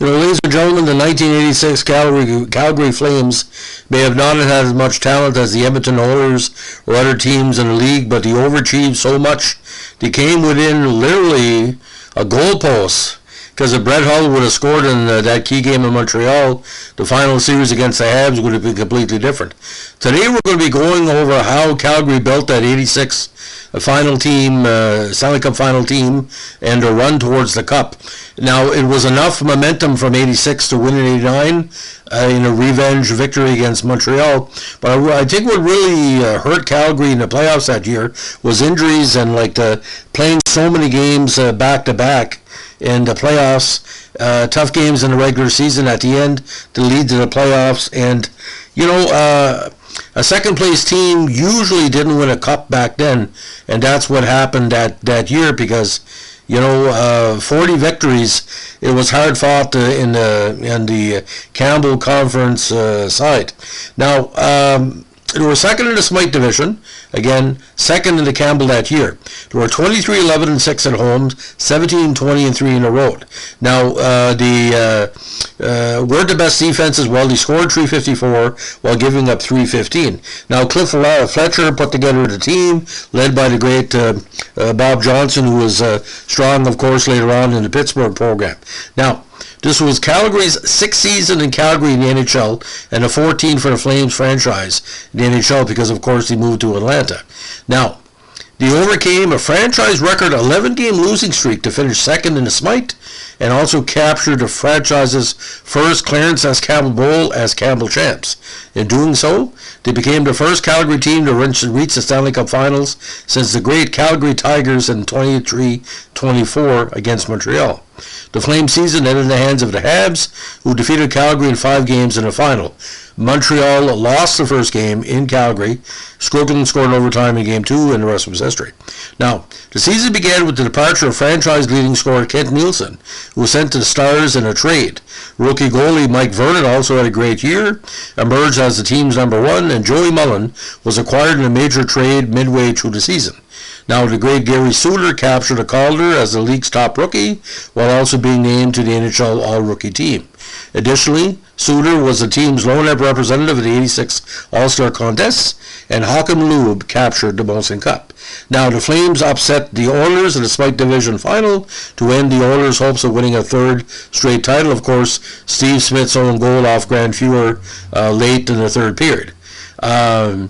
Ladies and gentlemen, the 1986 Calgary Flames may have not had as much talent as the Edmonton Oilers or other teams in the league, but they overachieved so much they came within literally a goalpost. Because if Brett Hull would have scored in that key game in Montreal, the final series against the Habs would have been completely different. Today we're going to be going over how Calgary built that 86 final team, Stanley Cup final team, and a run towards the Cup. Now, it was enough momentum from 86 to win in 89 in a revenge victory against Montreal. But I think what really hurt Calgary in the playoffs that year was injuries and playing so many games back-to-back in the playoffs, tough games in the regular season at the end to lead to the playoffs. And, a second-place team usually didn't win a cup back then, and that's what happened that year because, 40 victories. It was hard fought in the Campbell Conference side. Now, they were second in the Smythe division. Again, second in the Campbell that year. There were 23-11-6 at home, 17-20-3 in the road. Now, were the best defense as well. They scored 354 while giving up 315. Now, Cliff Fletcher put together the team, led by the great Bob Johnson, who was strong, of course, later on in the Pittsburgh program. Now, this was Calgary's 6th season in Calgary in the NHL and a 14 for the Flames franchise in the NHL because, of course, they moved to Atlanta. Now, they overcame a franchise record 11-game losing streak to finish second in the Smythe and also captured the franchise's first Clarence S. Campbell Bowl as Campbell champs. In doing so, they became the first Calgary team to reach the Stanley Cup Finals since the great Calgary Tigers in 23-24 against Montreal. The Flame season ended in the hands of the Habs, who defeated Calgary in 5 games in the final. Montreal lost the first game in Calgary. Scotland scored in overtime in Game 2, and the rest was history. Now, the season began with the departure of franchise leading scorer Kent Nielsen, who was sent to the Stars in a trade. Rookie goalie Mike Vernon also had a great year, emerged as the team's number 1, and Joey Mullen was acquired in a major trade midway through the season. Now, the great Gary Suter captured a Calder as the league's top rookie, while also being named to the NHL All-Rookie team. Additionally, Suter was the team's lone representative of the 86 All-Star Contests, and Haakon Lube captured the Molson Cup. Now, the Flames upset the Oilers in the Smythe Division Final to end the Oilers' hopes of winning a third straight title. Of course, Steve Smith's own goal off Grant Fuhr late in the third period. As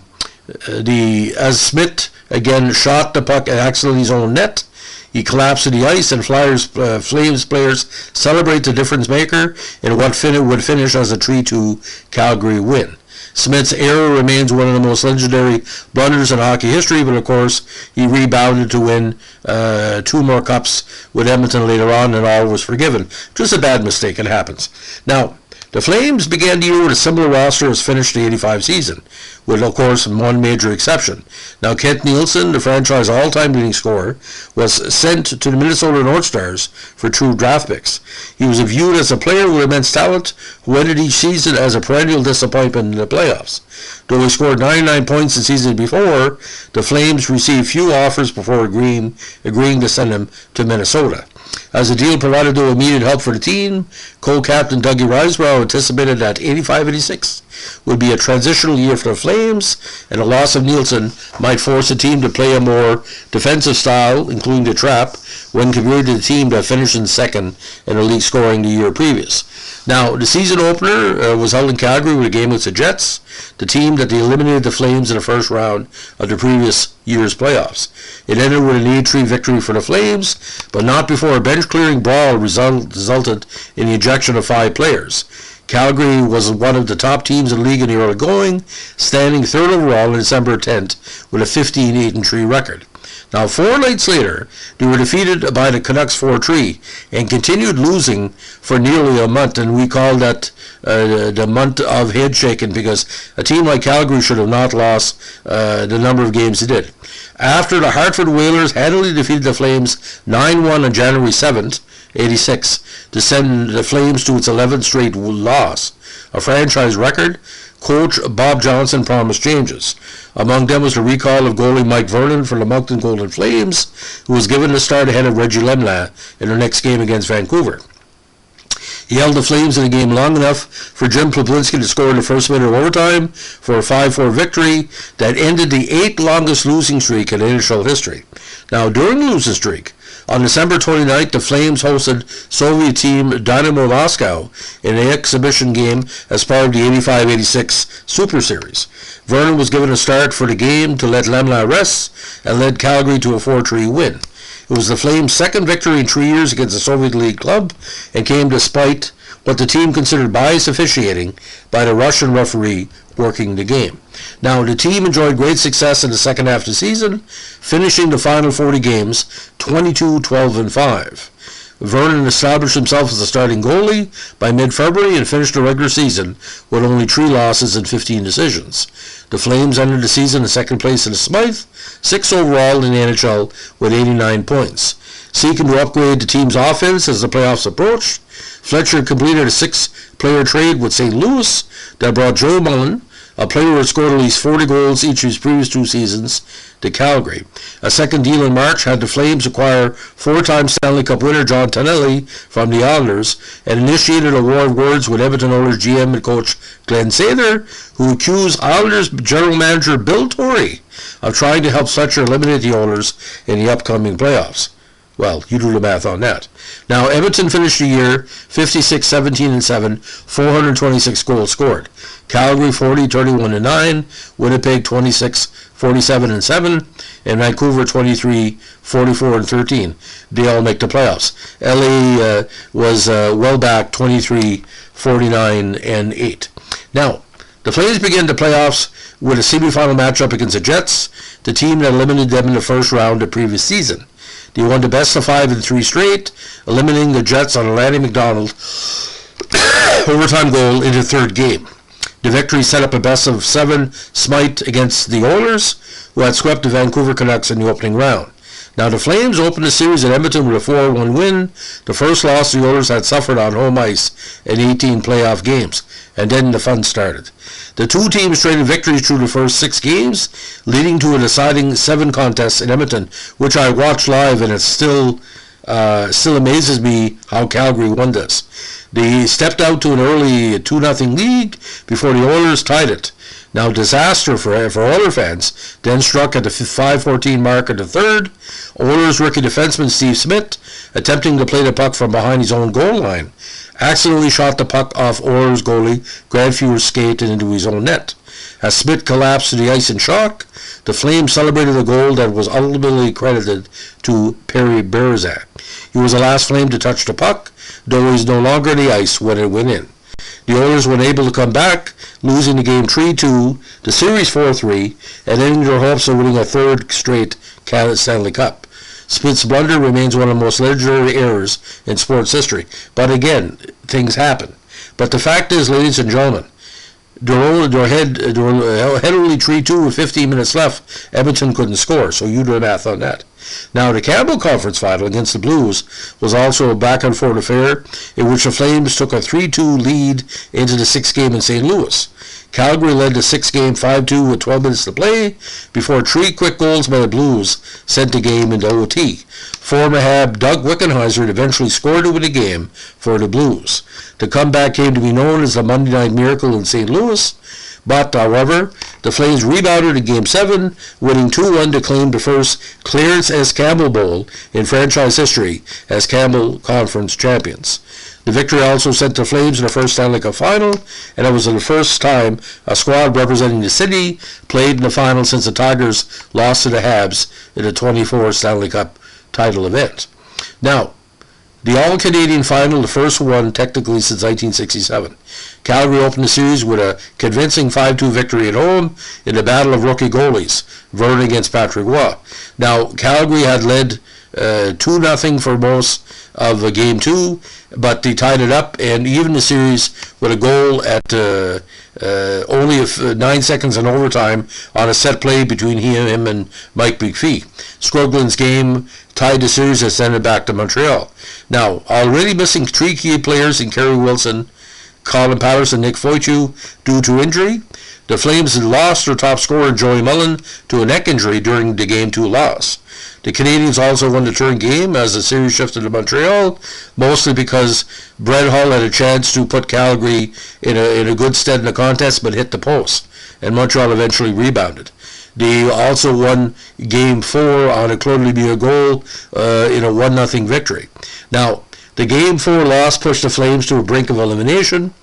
Smith again shot the puck at his own net, he collapsed to the ice, and Flames players celebrate the difference maker in what would finish as a 3-2 Calgary win. Smith's error remains one of the most legendary blunders in hockey history, but of course he rebounded to win 2 more cups with Edmonton later on, and all was forgiven. Just a bad mistake, it happens. Now, the Flames began the year with a similar roster as finished the 85 season, with, of course, one major exception. Now, Kent Nielsen, the franchise all-time leading scorer, was sent to the Minnesota North Stars for 2 draft picks. He was viewed as a player with immense talent who ended each season as a perennial disappointment in the playoffs. Though he scored 99 points the season before, the Flames received few offers before agreeing to send him to Minnesota. As the deal provided no immediate help for the team, co-captain Dougie Risebrough anticipated that 85-86 would be a transitional year for the Flames, and the loss of Nielsen might force the team to play a more defensive style, including the trap, when compared to the team that finished in second in the league scoring the year previous. Now, the season opener was held in Calgary with a game against the Jets, the team that they eliminated the Flames in the first round of the previous year's playoffs. It ended with an 8-3 victory for the Flames, but not before a bench-clearing brawl resulted in the ejection of 5 players. Calgary was one of the top teams in the league in the early going, standing 3rd overall on December 10th with a 15-8-3 record. Now, 4 nights later, they were defeated by the Canucks 4-3 and continued losing for nearly a month, and we call that the month of head shaking because a team like Calgary should have not lost the number of games they did. After the Hartford Whalers handily defeated the Flames 9-1 on January 7th, 86, to send the Flames to its 11th straight loss, a franchise record, coach Bob Johnson promised changes. Among them was the recall of goalie Mike Vernon for the Moncton Golden Flames, who was given the start ahead of Reggie Lemla in their next game against Vancouver. He held the Flames in the game long enough for Jim Ploplinski to score in the first minute of overtime for a 5-4 victory that ended the 8th longest losing streak in NHL history. Now, during the losing streak, on December 29th, the Flames hosted Soviet team Dynamo Moscow in an exhibition game as part of the 85-86 Super Series. Vernon was given a start for the game to let Lemla rest and led Calgary to a 4-3 win. It was the Flames' second victory in 3 years against a Soviet League club and came despite what the team considered biased officiating by the Russian referee working the game. Now, the team enjoyed great success in the second half of the season, finishing the final 40 games 22-12-5. Vernon established himself as the starting goalie by mid-February and finished the regular season with only 3 losses and 15 decisions. The Flames ended the season in second place in the Smythe, 6th overall in the NHL with 89 points. Seeking to upgrade the team's offense as the playoffs approached, Fletcher completed a 6-player trade with St. Louis that brought Joe Mullen, a player who had scored at least 40 goals each of his previous 2 seasons, to Calgary. A second deal in March had the Flames acquire 4-time Stanley Cup winner John Tonelli from the Islanders and initiated a war of words with Edmonton Oilers GM and coach Glenn Sather, who accused Islanders general manager Bill Torrey of trying to help Fletcher eliminate the Oilers in the upcoming playoffs. Well, you do the math on that. Now, Edmonton finished the year 56-17-7, 426 goals scored. Calgary 40-31-9, Winnipeg 26-47-7, and Vancouver 23-44-13. They all make the playoffs. LA was well back 23-49-8. Now, the Flames began the playoffs with a semifinal matchup against the Jets, the team that eliminated them in the first round the previous season. They won the best of 5 in 3 straight, eliminating the Jets on a Lanny McDonald overtime goal in the third game. The victory set up a best of 7 smite against the Oilers, who had swept the Vancouver Canucks in the opening round. Now, the Flames opened the series at Edmonton with a 4-1 win, the first loss the Oilers had suffered on home ice in 18 playoff games, and then the fun started. The 2 teams traded victories through the first 6 games, leading to a deciding 7 contests in Edmonton, which I watched live, and it still amazes me how Calgary won this. They stepped out to an early 2-0 lead before the Oilers tied it. Now, disaster for Oiler fans then struck at the 5:14 mark of the third. Oilers rookie defenseman Steve Smith, attempting to play the puck from behind his own goal line, accidentally shot the puck off Oilers goalie Grant Fuhr's skate and into his own net. As Smith collapsed to the ice in shock, the Flames celebrated a goal that was ultimately credited to Perry Berzak. He was the last Flame to touch the puck, though he was no longer on the ice when it went in. The Oilers were unable to come back, losing the game 3-2, the series 4-3, and ending their hopes of winning a 3rd straight Stanley Cup. Smith's blunder remains one of the most legendary errors in sports history. But again, things happen. But the fact is, ladies and gentlemen, they're ahead only 3-2 with 15 minutes left. Edmonton couldn't score, so you do the math on that. Now, the Campbell Conference final against the Blues was also a back-and-forth affair in which the Flames took a 3-2 lead into the 6th game in St. Louis. Calgary led the 6th game 5-2 with 12 minutes to play before 3 quick goals by the Blues sent the game into OT. Former Hab Doug Wickenheiser eventually scored to win the game for the Blues. The comeback came to be known as the Monday Night Miracle in St. Louis, but, however, the Flames rebounded in Game 7, winning 2-1 to claim the first Clarence S. Campbell Bowl in franchise history as Campbell Conference champions. The victory also sent the Flames in the first Stanley Cup final, and it was the first time a squad representing the city played in the final since the Tigers lost to the Habs in the 24 Stanley Cup title event. Now, the All-Canadian final, the first one technically since 1967. Calgary opened the series with a convincing 5-2 victory at home in the battle of rookie goalies, Vernon against Patrick Roy. Now, Calgary had led 2-0 for most of Game 2, but they tied it up, and even the series with a goal at only 9 seconds in overtime on a set play between him and Mike McPhee. Scruglin's game tied the series and sent it back to Montreal. Now, already missing 3 key players in Kerry Wilson, Colin Patterson, Nick Foytu due to injury, the Flames had lost their top scorer Joey Mullen to a neck injury during the Game 2 loss. The Canadians also won the turn game as the series shifted to Montreal, mostly because Brett Hull had a chance to put Calgary in a good stead in the contest, but hit the post, and Montreal eventually rebounded. They also won Game 4 on a Claude Lemieux goal in a 1-0 victory. Now, the Game 4 loss pushed the Flames to a brink of elimination.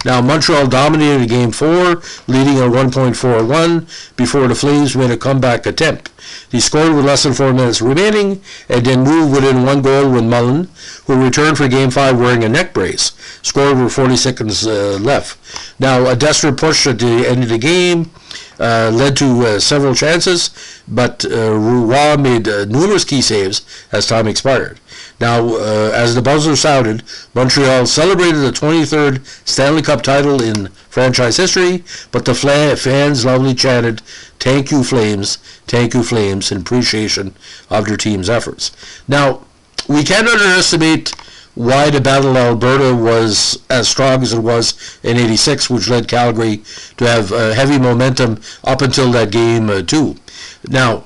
Now, Montreal dominated Game 4, leading on 1.41 before the Flames made a comeback attempt. They scored with less than 4 minutes remaining and then moved within 1 goal when Mullen, who returned for Game 5 wearing a neck brace, scored with 40 seconds left. Now, a desperate push at the end of the game led to several chances, but Roy made numerous key saves as time expired. Now, as the buzzer sounded, Montreal celebrated the 23rd Stanley Cup title in franchise history, but the fans loudly chanted, "Thank you, Flames, in appreciation of their team's efforts." Now, we can't underestimate why the Battle of Alberta was as strong as it was in '86, which led Calgary to have heavy momentum up until that game 2. Now,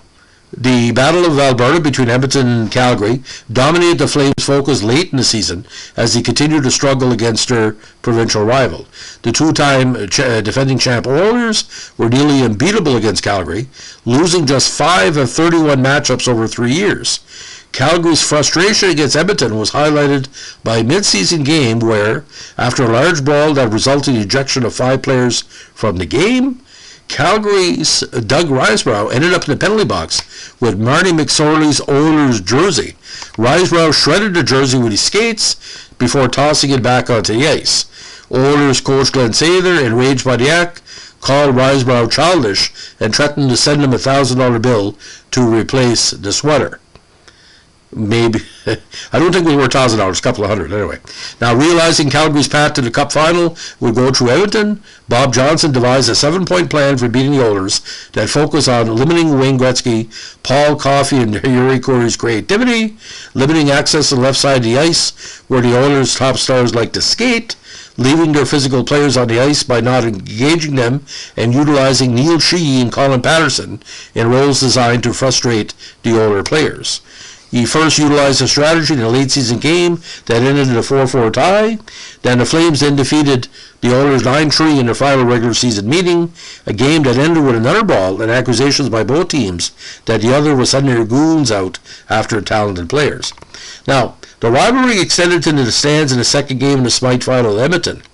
the Battle of Alberta between Edmonton and Calgary dominated the Flames' focus late in the season as they continued to struggle against their provincial rival. The two-time defending champ Oilers were nearly unbeatable against Calgary, losing just 5 of 31 matchups over 3 years. Calgary's frustration against Edmonton was highlighted by a mid-season game where, after a large brawl that resulted in the ejection of 5 players from the game, Calgary's Doug Risebrough ended up in the penalty box with Marty McSorley's Oilers jersey. Risebrough shredded the jersey with his skates before tossing it back onto the ice. Oilers coach Glenn Sather, enraged by the act, called Risebrough childish and threatened to send him a $1,000 bill to replace the sweater. Maybe, I don't think we were $1,000, a couple of hundred anyway. Now, realizing Calgary's path to the Cup final would go through Edmonton, Bob Johnson devised a 7-point plan for beating the Oilers that focused on limiting Wayne Gretzky, Paul Coffey, and Yuri Corey's creativity, limiting access to the left side of the ice, where the Oilers' top stars like to skate, leaving their physical players on the ice by not engaging them, and utilizing Neil Sheehy and Colin Patterson in roles designed to frustrate the Oilers players. He first utilized a strategy in a late-season game that ended in a 4-4 tie. Then the Flames then defeated the Oilers 9-3 in their final regular season meeting, a game that ended with another brawl and accusations by both teams that the other was sending their goons out after talented players. Now, the rivalry extended into the stands in the second game in the Smythe final at Edmonton.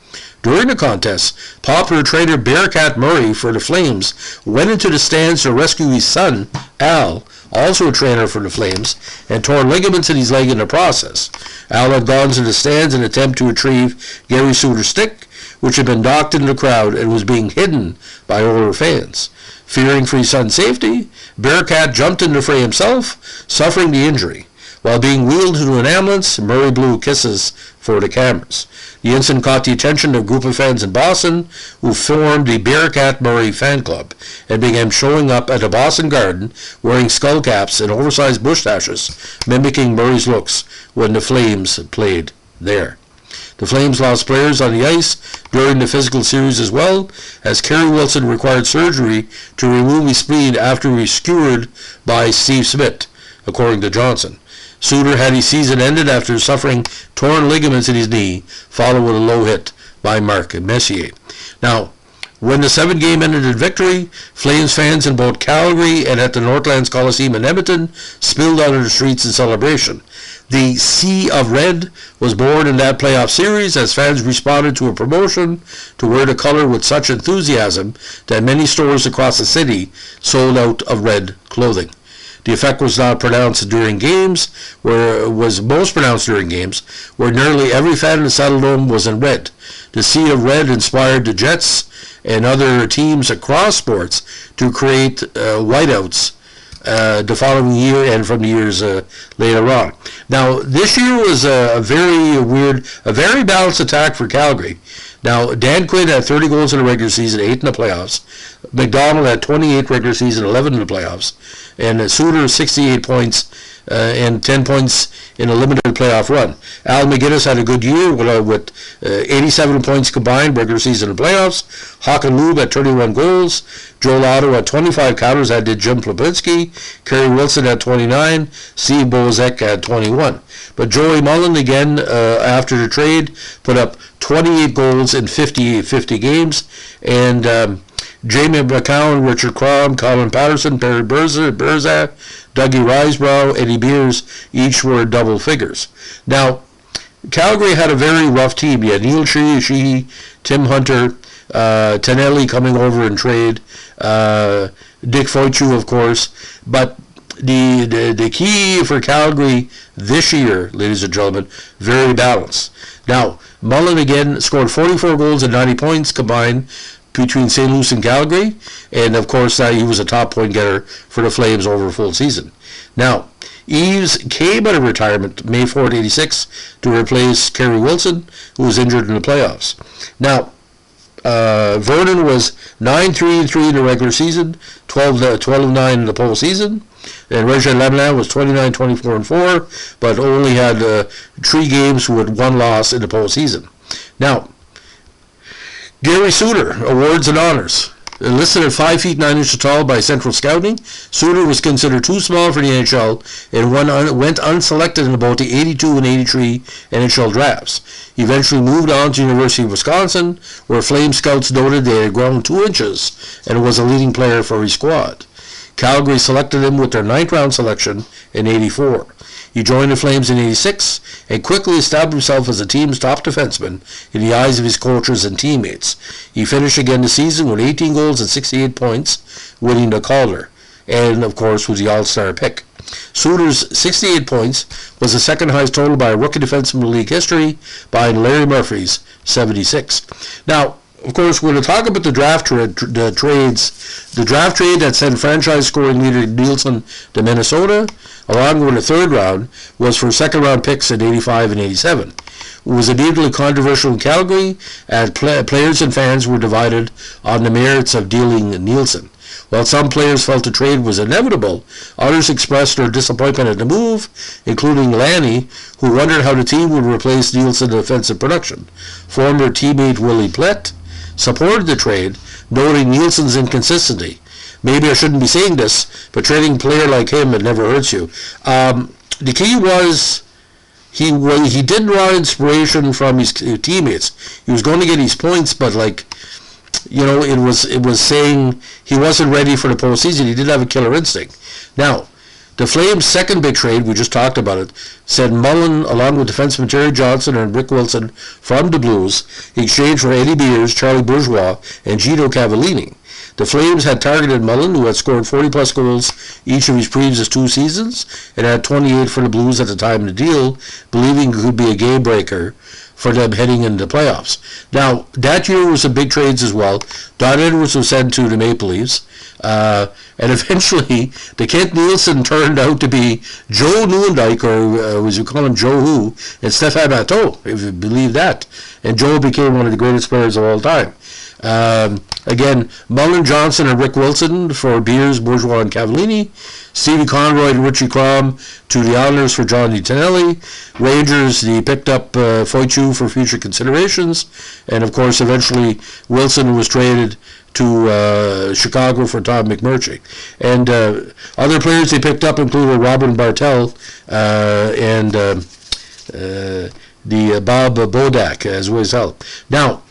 During the contest, popular trainer Bearcat Murray for the Flames went into the stands to rescue his son, Al, also a trainer for the Flames, and tore ligaments in his leg in the process. Al had gone to the stands in an attempt to retrieve Gary Suter's stick, which had been docked in the crowd and was being hidden by older fans. Fearing for his son's safety, Bearcat jumped in the fray himself, suffering the injury. While being wheeled into an ambulance, Murray blew kisses for the cameras. The incident caught the attention of a group of fans in Boston who formed the Bearcat Murray fan club and began showing up at the Boston Garden wearing skull caps and oversized mustaches, mimicking Murray's looks when the Flames played there. The Flames lost players on the ice during the physical series as well, as Kerry Wilson required surgery to remove his spleen after he was skewered by Steve Smith, according to Johnson. Suter had his season ended after suffering torn ligaments in his knee, followed with a low hit by Marc Messier. Now, when the 7th game ended in victory, Flames fans in both Calgary and at the Northlands Coliseum in Edmonton spilled out of the streets in celebration. The Sea of Red was born in that playoff series as fans responded to a promotion to wear the color with such enthusiasm that many stores across the city sold out of red clothing. The effect was not pronounced during games, where it was most pronounced during games, where nearly every fan in the Saddledome was in red. The Sea of Red inspired the Jets and other teams across sports to create whiteouts the following year and from the years later on. Now, this year was a very weird, a very balanced attack for Calgary. Now, Dan Quinn had 30 goals in the regular season, 8 in the playoffs. McDonald had 28 regular season, 11 in the playoffs. And Suter, 68 points, and 10 points in a limited playoff run. Al McGinnis had a good year with 87 points combined, regular season and playoffs. Håkan Loob at 31 goals. Joel Otto at 25 counters, that did Jim Plebinski. Kerry Wilson at 29. Steve Bozek at 21. But Joey Mullen, again, after the trade, put up 28 goals in 50 games. And Jamie McCown, Richard Crom, Colin Patterson, Perry Berza, Dougie Risebrough, Eddie Beers, each were double figures. Now, Calgary had a very rough team. You had Neil Sheehy, Tim Hunter, Tonelli coming over in trade, Dick Foytu, of course. But the key for Calgary this year, ladies and gentlemen, very balanced. Now, Mullen again scored 44 goals and 90 points combined between St. Louis and Calgary, and of course he was a top point getter for the Flames over a full season. Now, Eves came out of retirement May 4th, 86 to replace Kerry Wilson, who was injured in the playoffs. Now, Vernon was 9-3-3 in the regular season, 12-9 in the postseason, and Reggie Lemelin was 29-24-4, but only had 3 games with 1 loss in the postseason. Now, Gary Suter, awards and honors. Listed at 5 feet 9 inches tall by Central Scouting, Suter was considered too small for the NHL and went unselected in both the 82 and 83 NHL drafts. He eventually moved on to the University of Wisconsin, where Flame scouts noted they had grown 2 inches and was a leading player for his squad. Calgary selected him with their 9th round selection in 84. He joined the Flames in 86 and quickly established himself as the team's top defenseman in the eyes of his coaches and teammates. He finished again the season with 18 goals and 68 points, winning the Calder, and of course was the All-Star pick. Suter's 68 points was the second highest total by a rookie defenseman in league history, behind Larry Murphy's 76. Now, of course, we're going to talk about the draft trades. The draft trade that sent franchise scoring leader Nielsen to Minnesota, along with the 3rd round, was for 2nd round picks in 85 and 87. It was immediately controversial in Calgary, as players and fans were divided on the merits of dealing Nielsen. While some players felt the trade was inevitable, others expressed their disappointment at the move, including Lanny, who wondered how the team would replace Nielsen in offensive production. Former teammate Willie Plett supported the trade, noting Nielsen's inconsistency. Maybe I shouldn't be saying this, but trading a player like him, it never hurts you. The key was he didn't draw inspiration from his teammates. He was going to get his points, but it was saying he wasn't ready for the postseason. He didn't have a killer instinct. Now, the Flames' second big trade, we just talked about it, said Mullen, along with defenseman Terry Johnson and Rick Wilson from the Blues, in exchange for Eddie Beers, Charlie Bourgeois, and Gino Cavallini. The Flames had targeted Mullen, who had scored 40-plus goals each of his previous 2 seasons, and had 28 for the Blues at the time of the deal, believing it could be a game breaker for them heading into the playoffs. Now, that year was some big trades as well. Don Edwards was sent to the Maple Leafs, and eventually the Kent Nielsen turned out to be Joe Nieuwendyk, or as you call him, Joe Who, and Stéphane Matteau, if you believe that. And Joe became one of the greatest players of all time. Again, Mullen, Johnson, and Rick Wilson for Beers, Bourgeois, and Cavallini. Stevie Conroy and Richie Crom to the Islanders for Johnny Tonelli. Rangers, they picked up Foytu for future considerations. And, of course, eventually Wilson was traded to Chicago for Tom McMurtry. And other players they picked up included Robin Bartel and the Bob Bodak as well. Now,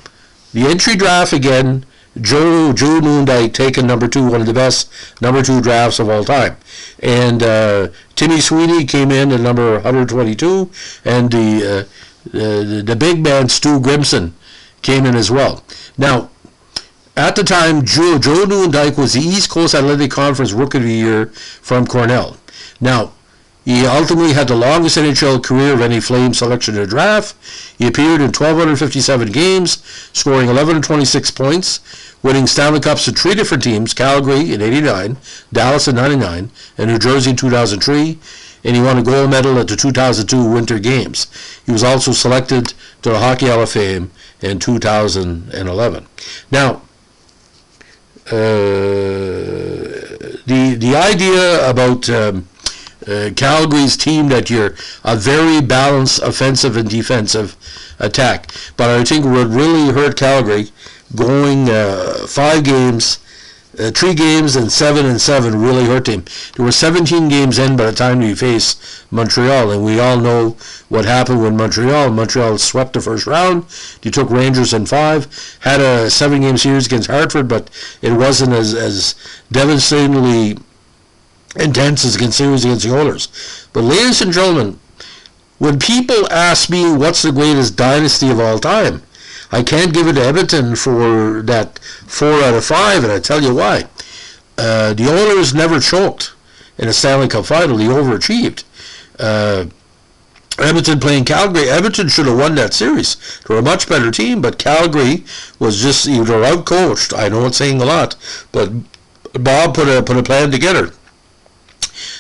the entry draft again, Joe Nieuwendyk taken number 2, one of the best number 2 drafts of all time. And Timmy Sweeney came in at number 122, and the big man Stu Grimson came in as well. Now, at the time, Joe Nieuwendyk was the East Coast Athletic Conference Rookie of the Year from Cornell. Now, he ultimately had the longest NHL career of any Flame selection in the draft. He appeared in 1,257 games, scoring 1126 points, winning Stanley Cups to 3 different teams, Calgary in 89, Dallas in 99, and New Jersey in 2003, and he won a gold medal at the 2002 Winter Games. He was also selected to the Hockey Hall of Fame in 2011. Now, the idea about Calgary's team that year, a very balanced offensive and defensive attack. But I think what really hurt Calgary, going 3 games and 7-7 really hurt him. There were 17 games in by the time we faced Montreal, and we all know what happened when Montreal swept the first round. They took Rangers in 5, had a 7-game series against Hartford, but it wasn't as devastatingly intense as against series against the Oilers. But ladies and gentlemen, when people ask me what's the greatest dynasty of all time, I can't give it to Edmonton for that 4 out of 5, and I tell you why. The Oilers never choked in a Stanley Cup final. They overachieved. Edmonton playing Calgary. Edmonton should have won that series. They were a much better team, but Calgary was just either out-coached. I know it's saying a lot, but Bob put a plan together.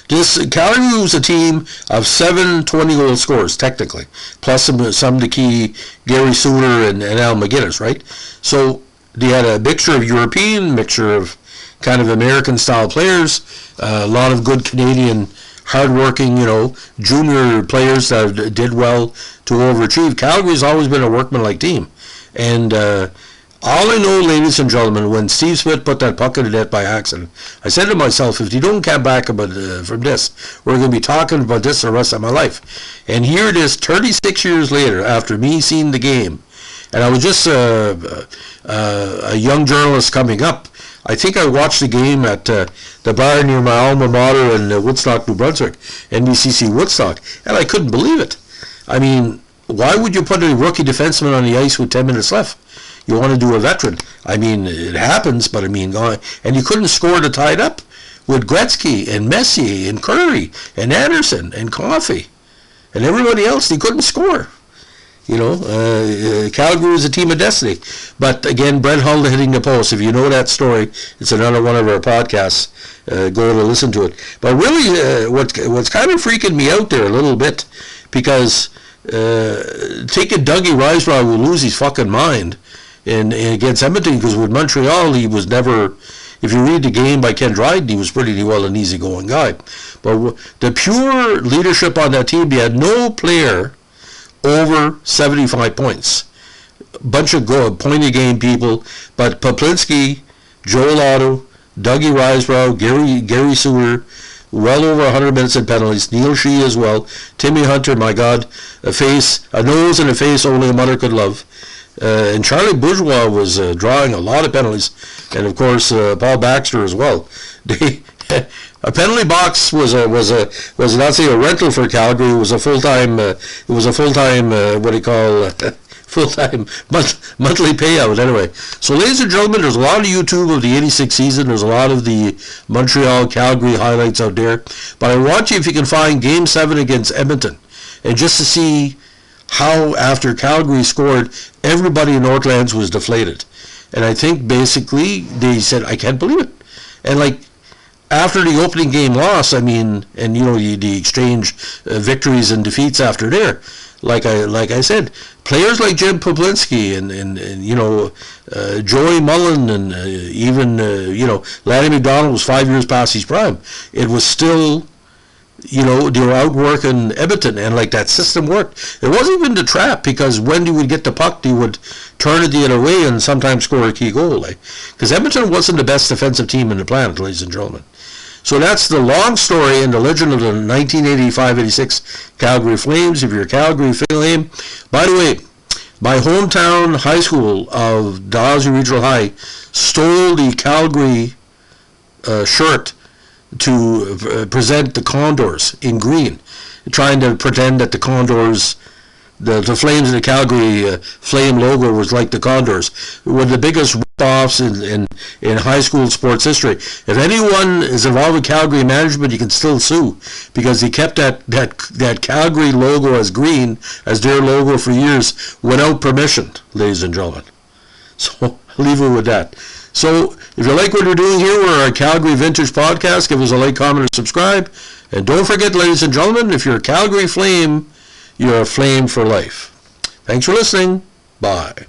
Calgary was a team of 7 20-goal scorers, technically, plus some of the key Gary Suter and Al McGinnis, right? So they had a mixture of European, mixture of kind of American-style players, a lot of good Canadian, hard-working, junior players that did well to overachieve. Calgary's always been a workman-like team. And all I know, ladies and gentlemen, when Steve Smith put that puck in the net by accident, I said to myself, if you don't come back from this, we're going to be talking about this the rest of my life. And here it is, 36 years later, after me seeing the game, and I was just a young journalist coming up. I think I watched the game at the bar near my alma mater in Woodstock, New Brunswick, NBCC Woodstock, and I couldn't believe it. I mean, why would you put a rookie defenseman on the ice with 10 minutes left? You want to do a veteran. I mean, it happens, but I mean, and you couldn't score to tie it up with Gretzky and Messier and Curry and Anderson and Coffey and everybody else. They couldn't score. Calgary was a team of destiny. But again, Brent Hull hitting the post. If you know that story, it's another one of our podcasts. Go to listen to it. But really, what's kind of freaking me out there a little bit, because taking Dougie Risebrough will lose his fucking mind in against Edmonton, because with Montreal he was never, if you read the game by Ken Dryden, he was pretty well an easygoing guy. But the pure leadership on that team, they had no player over 75 points. Bunch of point a game people, but Poplinski, Joel Otto, Dougie Risebrough, Gary Suter, well over 100 minutes in penalties. Neil Shee as well. Timmy Hunter, my God, a nose and a face only a mother could love. And Charlie Bourgeois was drawing a lot of penalties, and of course Paul Baxter as well. A penalty box was not say a rental for Calgary. It was a full-time. Full-time monthly payout. Anyway, so ladies and gentlemen, there's a lot of YouTube of the '86 season. There's a lot of the Montreal Calgary highlights out there. But I want you, if you can find Game 7 against Edmonton, and just to see how after Calgary scored, everybody in Northlands was deflated. And I think basically they said, I can't believe it. And after the opening game loss, I mean, and the exchange victories and defeats after there, like I said, players like Jim Poplinski and Joey Mullen and even Lanny McDonald was 5 years past his prime. It was still, they were outworking Edmonton, and that system worked. It wasn't even the trap, because when they would get the puck, they would turn it the other way and sometimes score a key goal. Because Edmonton wasn't the best defensive team in the planet, ladies and gentlemen. So that's the long story and the legend of the 1985-86 Calgary Flames. If you're a Calgary Flame, by the way, my hometown high school of Dalhousie Regional High stole the Calgary shirt to present the Condors in green, trying to pretend that the Condors, the Flames and the Calgary Flame logo was like the Condors. One of the biggest rip-offs in high school sports history. If anyone is involved with Calgary management, you can still sue, because he kept that Calgary logo as green as their logo for years without permission, ladies and gentlemen. So I'll leave it with that. So if you like what we're doing here, we're a Calgary Vintage Podcast. Give us a like, comment, or subscribe. And don't forget, ladies and gentlemen, if you're a Calgary Flame, you're a flame for life. Thanks for listening. Bye.